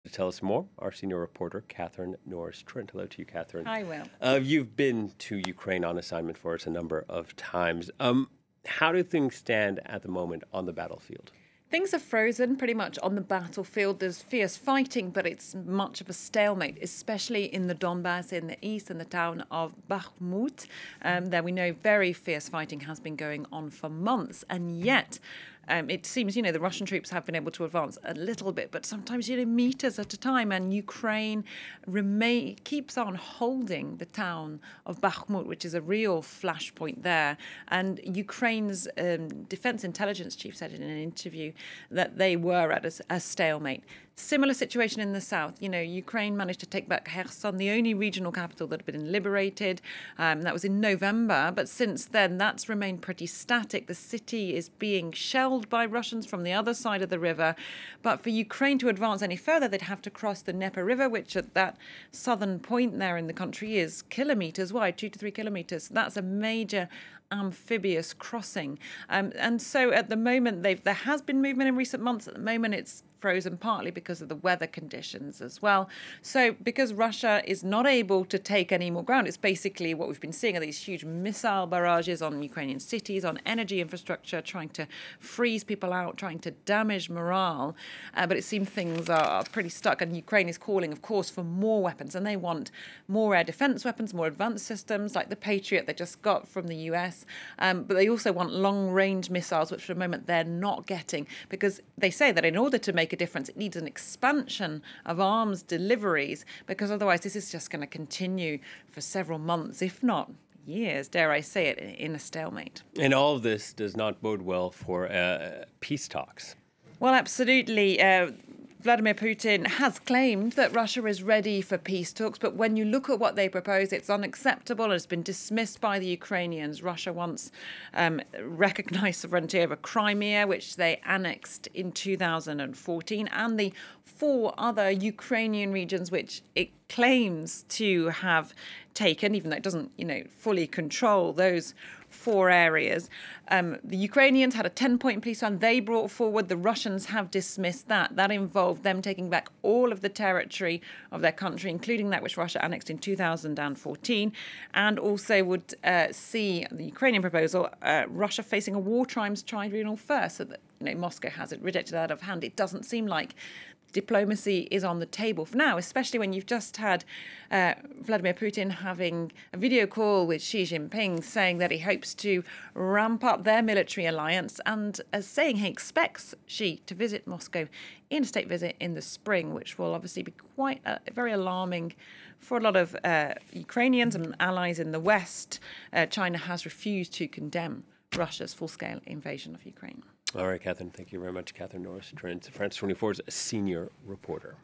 To tell us more, our senior reporter, Catherine Norris-Trent. Hello to you, Catherine. Hi, Will. You've been to Ukraine on assignment for us a number of times. How do things stand at the moment on the battlefield? Things are frozen pretty much on the battlefield. There's fierce fighting, but it's much of a stalemate, especially in the Donbass in the east and the town of Bakhmut. There we know very fierce fighting has been going on for months, and yet it seems, the Russian troops have been able to advance a little bit, but sometimes, meters at a time. And Ukraine keeps on holding the town of Bakhmut, which is a real flashpoint there. And Ukraine's defense intelligence chief said in an interview that they were at a stalemate. Similar situation in the south. Ukraine managed to take back Kherson, the only regional capital that had been liberated. That was in November. But since then, that's remained pretty static. The city is being shelled by Russians from the other side of the river. But for Ukraine to advance any further, they'd have to cross the Dnieper River, which at that southern point there in the country is kilometres wide, 2 to 3 kilometres. That's a major amphibious crossing. And so at the moment, there has been movement in recent months. At the moment, it's frozen partly because of the weather conditions as well. So because Russia is not able to take any more ground, it's basically what we've been seeing are these huge missile barrages on Ukrainian cities, on energy infrastructure, trying to freeze people out, trying to damage morale. But it seems things are pretty stuck. And Ukraine is calling, of course, for more weapons. And they want more air defense weapons, more advanced systems like the Patriot they just got from the US. But they also want long-range missiles, which for the moment they're not getting, because they say that in order to make a difference, it needs an expansion of arms deliveries, because otherwise this is just going to continue for several months, if not years, dare I say it, in a stalemate. And all of this does not bode well for peace talks. Well, absolutely. Vladimir Putin has claimed that Russia is ready for peace talks, but when you look at what they propose, it's unacceptable and it's been dismissed by the Ukrainians. Russia wants recognized sovereignty over Crimea, which they annexed in 2014, and the 4 other Ukrainian regions which it claims to have taken, even though it doesn't, fully control those 4 areas. The Ukrainians had a 10-point peace plan they brought forward. The Russians have dismissed that. That involved them taking back all of the territory of their country, including that which Russia annexed in 2014, and also would see the Ukrainian proposal, Russia facing a war crimes tribunal first, so that Moscow has it rejected out of hand. It doesn't seem like diplomacy is on the table for now, especially when you've just had Vladimir Putin having a video call with Xi Jinping saying that he hopes to ramp up their military alliance, and as saying he expects Xi to visit Moscow in a state visit in the spring, which will obviously be quite very alarming for a lot of Ukrainians and allies in the West. China has refused to condemn Russia's full-scale invasion of Ukraine. All right, Catherine, thank you very much. Catherine Norris-Trent, France 24's senior reporter.